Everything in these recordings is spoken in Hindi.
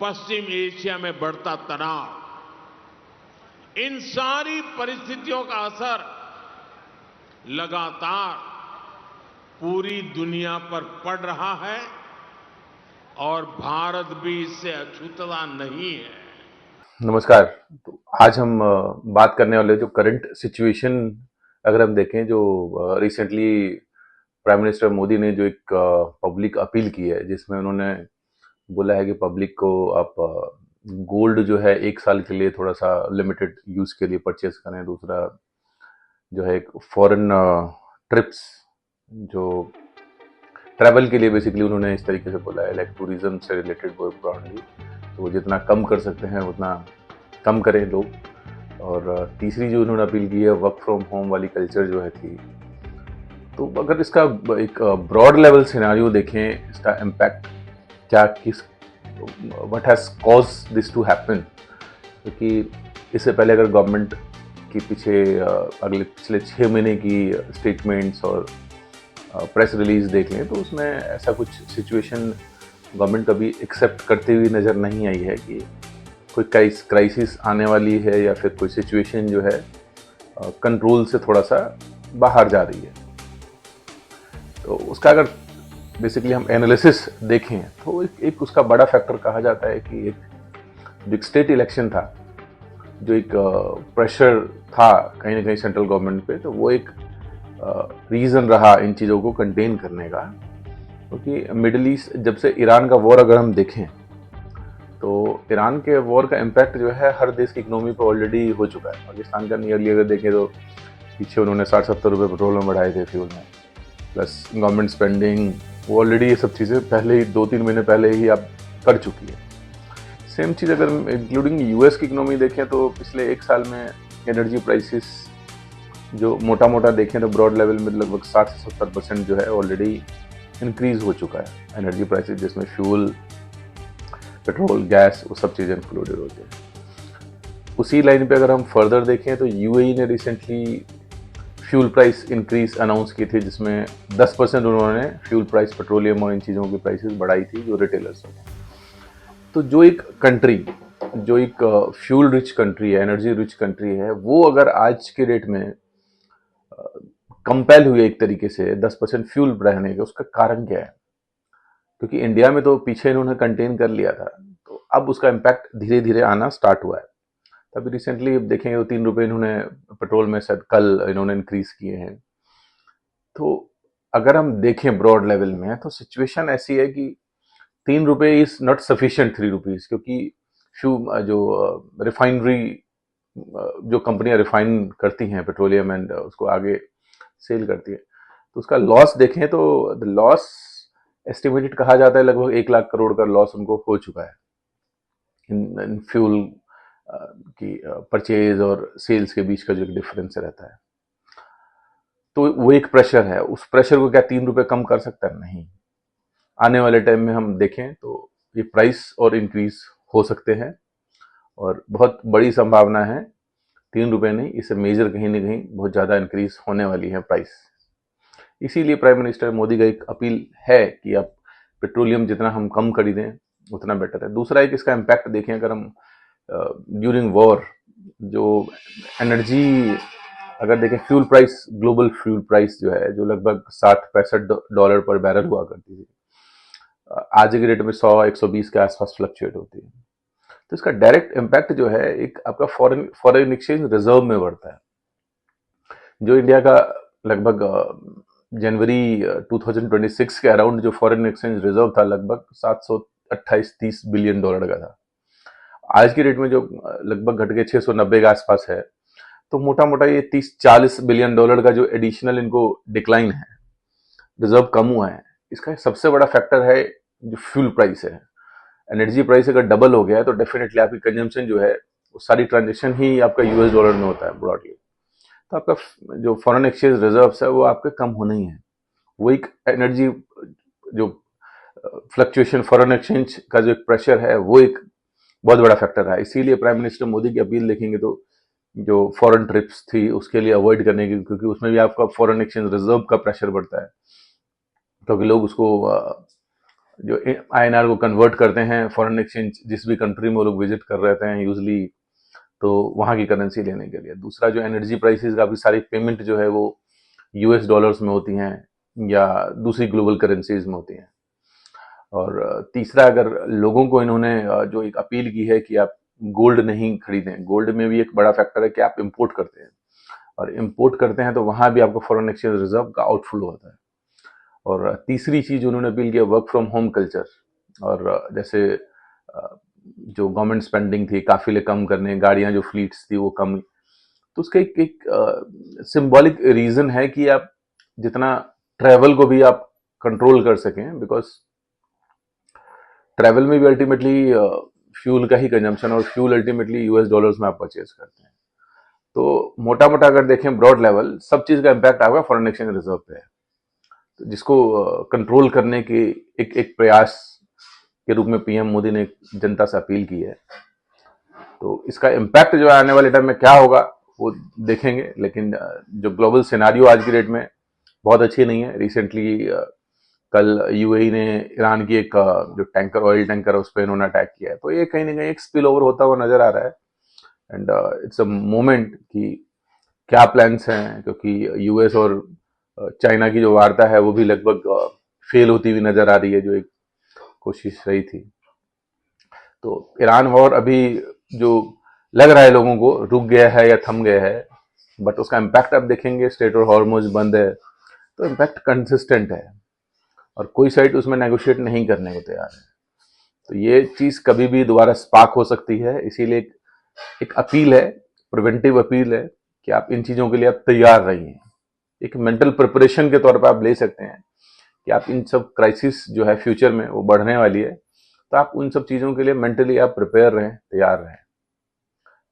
पश्चिम एशिया में बढ़ता तनाव, इन सारी परिस्थितियों का असर लगातार पूरी दुनिया पर पड़ रहा है और भारत भी इससे अछूता नहीं है। नमस्कार। तो आज हम बात करने वाले जो करंट सिचुएशन अगर हम देखें, जो रिसेंटली प्राइम मिनिस्टर मोदी ने जो एक पब्लिक अपील की है, जिसमें उन्होंने बोला है कि पब्लिक को आप गोल्ड जो है 1 साल के लिए थोड़ा सा लिमिटेड यूज के लिए परचेस करें। दूसरा जो है एक फॉरेन ट्रिप्स जो ट्रैवल के लिए बेसिकली उन्होंने इस तरीके से बोला है, लाइक टूरिज्म से रिलेटेड ब्रॉडली, तो वो जितना कम कर सकते हैं उतना कम करें लोग। और तीसरी जो उन्होंने अपील की है, वर्क फ्रॉम होम वाली कल्चर जो है थी। तो अगर इसका एक ब्रॉड लेवल सिनेरियो देखें, इसका इम्पैक्ट क्या, किस what has cause this to happen, क्योंकि इससे पहले अगर गवर्नमेंट के पीछे पिछले 6 महीने की स्टेटमेंट्स और प्रेस रिलीज देख लें, तो उसमें ऐसा कुछ सिचुएशन गवर्नमेंट कभी एक्सेप्ट करते हुए नज़र नहीं आई है कि कोई क्राइसिस आने वाली है या फिर कोई सिचुएशन जो है कंट्रोल से थोड़ा सा बाहर जा रही है। तो उसका अगर बेसिकली हम एनालिसिस देखें तो एक उसका बड़ा फैक्टर कहा जाता है कि जो एक स्टेट इलेक्शन था, जो एक प्रेशर था कहीं ना कहीं सेंट्रल गवर्नमेंट पे, तो वो एक रीज़न रहा इन चीज़ों को कंटेन करने का। क्योंकि मिडिल ईस्ट, जब से ईरान का वॉर अगर हम देखें, तो ईरान के वॉर का इम्पैक्ट जो है हर देश की इकोनॉमी पर ऑलरेडी हो चुका है। पाकिस्तान का नियरली अगर देखें तो पीछे उन्होंने 60-70 रुपये पेट्रोल में बढ़ाए थे, फ्यूल में, प्लस गवर्नमेंट स्पेंडिंग, वो ऑलरेडी ये सब चीज़ें पहले ही 2-3 महीने पहले ही आप कर चुकी है। सेम चीज़ अगर इंक्लूडिंग यूएस की इकोनॉमी देखें, तो पिछले 1 साल में एनर्जी प्राइसेस जो मोटा मोटा देखें तो ब्रॉड लेवल में लगभग 60 से 70% जो है ऑलरेडी इंक्रीज हो चुका है एनर्जी प्राइसेस, जिसमें फ्यूल, पेट्रोल, गैस, वो सब चीज़ें इंक्लूडेड होती हैं। उसी लाइन पे अगर हम फर्दर देखें तो यूएई ने recently fuel price increase announce की थी, जिसमें 10% उन्होंने फ्यूल प्राइस, पेट्रोलियम और इन चीज़ों की प्राइसेस बढ़ाई थी जो रिटेलर्स हैं। तो जो एक कंट्री, जो एक फ्यूल रिच कंट्री है, एनर्जी रिच कंट्री है, वो अगर आज के डेट में कंपेल हुई एक तरीके से 10% फ्यूल बढ़ाने का, उसका कारण क्या है? क्योंकि इंडिया में तो पीछे इन्होंने कंटेन कर लिया था, तो अब उसका इम्पैक्ट धीरे धीरे आना स्टार्ट हुआ है। तभी रिसेंटली देखेंगे तो 3 रुपये इन्होंने पेट्रोल में शायद कल इन्होंने इंक्रीज किए हैं। तो अगर हम देखें ब्रॉड लेवल में, तो सिचुएशन ऐसी है कि 3 रुपये इज नॉट सफिशिएंट 3 रुपीज, क्योंकि जो रिफाइनरी, जो कंपनियां रिफाइन करती हैं पेट्रोलियम एंड उसको आगे सेल करती है, तो उसका लॉस देखें तो द लॉस एस्टिमेटेड कहा जाता है लगभग 1 लाख करोड़ का लॉस उनको हो चुका है इन फ्यूल की परचेज और सेल्स के बीच का जो डिफरेंस रहता है। तो वो एक प्रेशर है, उस प्रेशर को क्या 3 रुपये कम कर सकता है? नहीं। आने वाले टाइम में हम देखें तो ये प्राइस और इंक्रीज हो सकते हैं, और बहुत बड़ी संभावना है 3 रुपये नहीं, इससे मेजर कहीं ना कहीं बहुत ज़्यादा इंक्रीज होने वाली है प्राइस। इसीलिए प्राइम मिनिस्टर मोदी का एक अपील है कि आप पेट्रोलियम जितना हम कम खरीदें उतना बेटर है। दूसरा एक इसका इम्पैक्ट देखें, अगर हम ड्यूरिंग वॉर जो एनर्जी अगर देखें, fuel price, global fuel price जो है, जो लगभग $60-65 पर बैरल हुआ करती थी, आज के डेट में 100-120 के आसपास फ्लक्चुएट होती है। तो इसका डायरेक्ट इम्पैक्ट जो है एक आपका फॉरेन एक्सचेंज रिजर्व में बढ़ता है, जो इंडिया का लगभग जनवरी 2026 के अराउंड जो फॉरेन एक्सचेंज रिजर्व था, लगभग 728-30 बिलियन डॉलर का था। आज की डेट में जो लगभग घट के 690 के आसपास है। तो मोटा मोटा ये 30-40 बिलियन डॉलर का जो एडिशनल इनको डिक्लाइन है, रिजर्व कम हुआ है, इसका सबसे बड़ा फैक्टर है जो फ्यूल प्राइस है। एनर्जी प्राइस अगर डबल हो गया है तो डेफिनेटली आपकी कंजम्पशन जो है, वो सारी ट्रांजेक्शन ही आपका यूएस डॉलर में होता है ब्रॉडली। तो आपका जो फॉरेन एक्सचेंज रिजर्व्स है वो आपके कम होना ही है। वो एक एनर्जी जो फ्लक्चुएशन, फॉरेन एक्सचेंज का जो एक प्रेशर है, वो एक बहुत बड़ा फैक्टर है। इसीलिए प्राइम मिनिस्टर मोदी की अपील देखेंगे तो जो फॉरेन ट्रिप्स थी उसके लिए अवॉइड करने की, क्योंकि उसमें भी आपका फॉरेन एक्सचेंज रिजर्व का प्रेशर बढ़ता है, क्योंकि लोग उसको जो INR को कन्वर्ट करते हैं फॉरेन एक्सचेंज, जिस भी कंट्री में वो लोग विजिट कर रहे हैं यूजली, तो वहाँ की करेंसी लेने के लिए। दूसरा जो एनर्जी प्राइसेस का भी सारी पेमेंट जो है वो US डॉलर्स में होती हैं या दूसरी ग्लोबल करेंसीज में होती हैं। और तीसरा, अगर लोगों को इन्होंने जो एक अपील की है कि आप गोल्ड नहीं खरीदें, गोल्ड में भी एक बड़ा फैक्टर है कि आप इंपोर्ट करते हैं, और इंपोर्ट करते हैं तो वहां भी आपको फॉरेन एक्सचेंज रिजर्व का आउटफ्लो होता है। और तीसरी चीज उन्होंने अपील किया, वर्क फ्रॉम होम कल्चर। और जैसे जो गवर्नमेंट स्पेंडिंग थी, काफिले कम करने, गाड़ियां जो फ्लीट्स थी वो कम, तो उसका एक सिंबॉलिक रीजन है कि आप जितना ट्रैवल को भी आप कंट्रोल कर सकें, बिकॉज ट्रैवल में भी अल्टीमेटली फ्यूल का ही कंजम्पशन, और फ्यूल अल्टीमेटली US डॉलर्स में आप परचेज करते हैं। तो मोटा मोटा अगर देखें ब्रॉड लेवल, सब चीज का इम्पैक्ट आपका फॉरेन एक्सचेंज रिजर्व पे है, तो जिसको कंट्रोल करने के एक प्रयास के रूप में PM मोदी ने जनता से अपील की है। तो इसका इम्पैक्ट जो आने वाले टाइम में क्या होगा वो देखेंगे, लेकिन जो ग्लोबल सिनारियो आज की डेट में बहुत अच्छी नहीं है। रिसेंटली कल UAE ने ईरान की एक जो टैंकर, ऑयल टैंकर है, उस पर इन्होंने अटैक किया है, तो ये कहीं ना कहीं एक स्पिल ओवर होता हुआ नजर आ रहा है। एंड इट्स अ मोमेंट कि क्या प्लान्स हैं, क्योंकि US और चाइना की जो वार्ता है वो भी लगभग फेल होती हुई नजर आ रही है, जो एक कोशिश रही थी। तो ईरान वॉर अभी जो लग रहा है लोगों को रुक गया है या थम गया है, बट उसका इम्पैक्ट आप देखेंगे, स्ट्रेट और हॉर्मुज बंद है, तो इम्पैक्ट कंसिस्टेंट है और कोई साइड उसमें नेगोशिएट नहीं करने को तैयार है। तो ये चीज कभी भी दोबारा स्पार्क हो सकती है, इसीलिए एक अपील है, प्रिवेंटिव अपील है कि आप इन चीजों के लिए आप तैयार रहिए। एक मेंटल प्रिपरेशन के तौर पर आप ले सकते हैं कि आप इन सब क्राइसिस जो है फ्यूचर में वो बढ़ने वाली है, तो आप उन सब चीजों के लिए मेंटली आप प्रिपेयर रहें, तैयार रहें।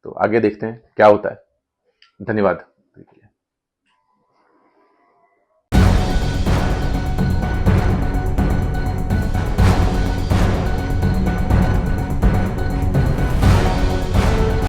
तो आगे देखते हैं क्या होता है। धन्यवाद।